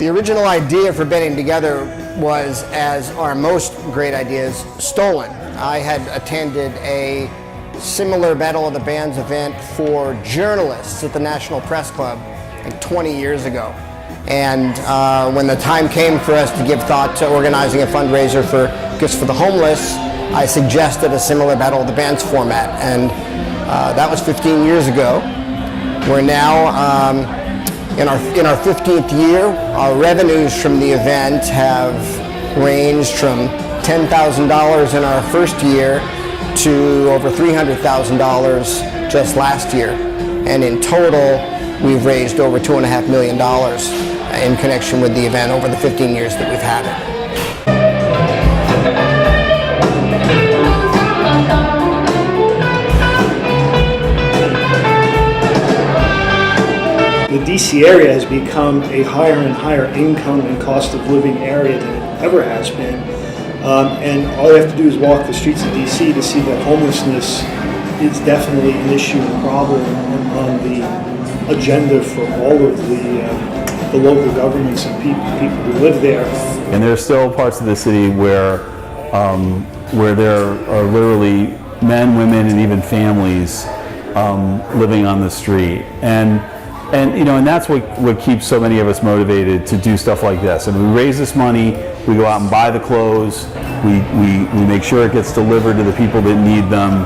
The original idea for Banding Together was, as are most great ideas, stolen. I had attended a similar Battle of the Bands event for journalists at the National Press Club like 20 years ago. And when the time came for us to give thought to organizing a fundraiser for Gifts for the Homeless, I suggested a similar Battle of the Bands format. And that was 15 years ago. We're now in our 15th year. Our revenues from the event have ranged from $10,000 in our first year to over $300,000 just last year. And in total, we've raised over $2.5 million in connection with the event over the 15 years that we've had it. The DC area has become a higher and higher income and cost of living area than it ever has been. And all you have to do is walk the streets of DC to see that homelessness is definitely an issue and problem on the agenda for all of the local governments and people who live there. And there are still parts of the city where there are literally men, women, and even families living on the street. And you know, and that's what keeps so many of us motivated to do stuff like this. And we raise this money, we go out and buy the clothes, we make sure it gets delivered to the people that need them,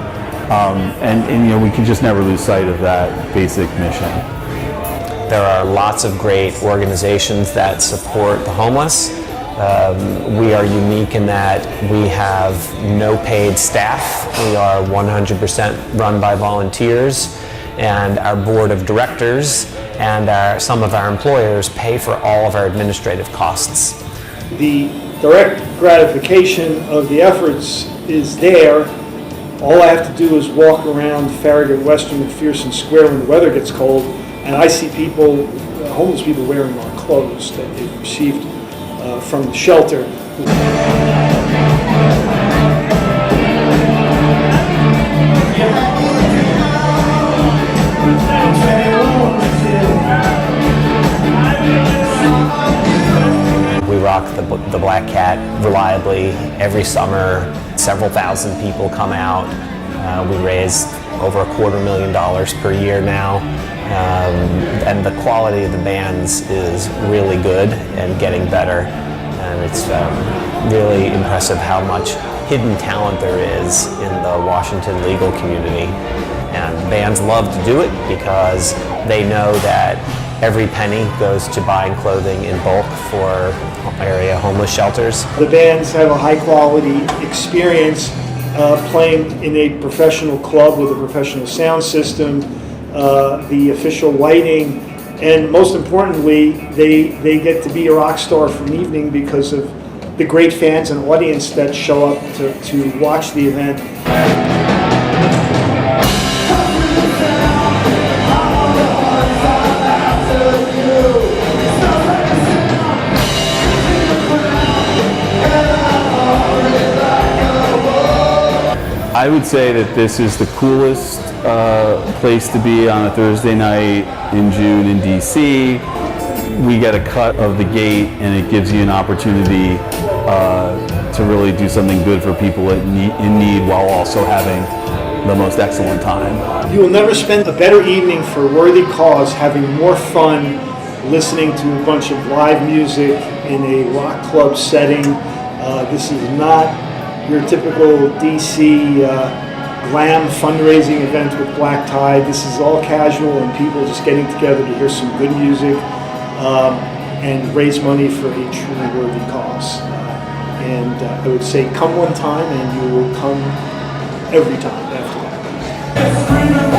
and you know, we can just never lose sight of that basic mission. There are lots of great organizations that support the homeless. We are unique in that we have no paid staff. We are 100% run by volunteers. And our board of directors and some of our employers pay for all of our administrative costs. The direct gratification of the efforts is there. All I have to do is walk around Farragut, Western, McPherson Square when the weather gets cold, and I see people, homeless people, wearing our clothes that they've received from the shelter. We rock the Black Cat reliably every summer. Several thousand people come out. We raise over $250,000 per year now. And the quality of the bands is really good and getting better. And it's really impressive how much hidden talent there is in the Washington legal community. And bands love to do it because they know that every penny goes to buying clothing in bulk for area homeless shelters. The bands have a high quality experience playing in a professional club with a professional sound system, the official lighting, and most importantly, they get to be a rock star for an evening because of the great fans and audience that show up to watch the event. I would say that this is the coolest place to be on a Thursday night in June in DC. We get a cut of the gate and it gives you an opportunity to really do something good for people in need while also having the most excellent time. You will never spend a better evening for a worthy cause having more fun listening to a bunch of live music in a rock club setting. This is not your typical DC glam fundraising event with black tie. This is all casual and people just getting together to hear some good music and raise money for a truly worthy cause. And I would say come one time and you will come every time after that.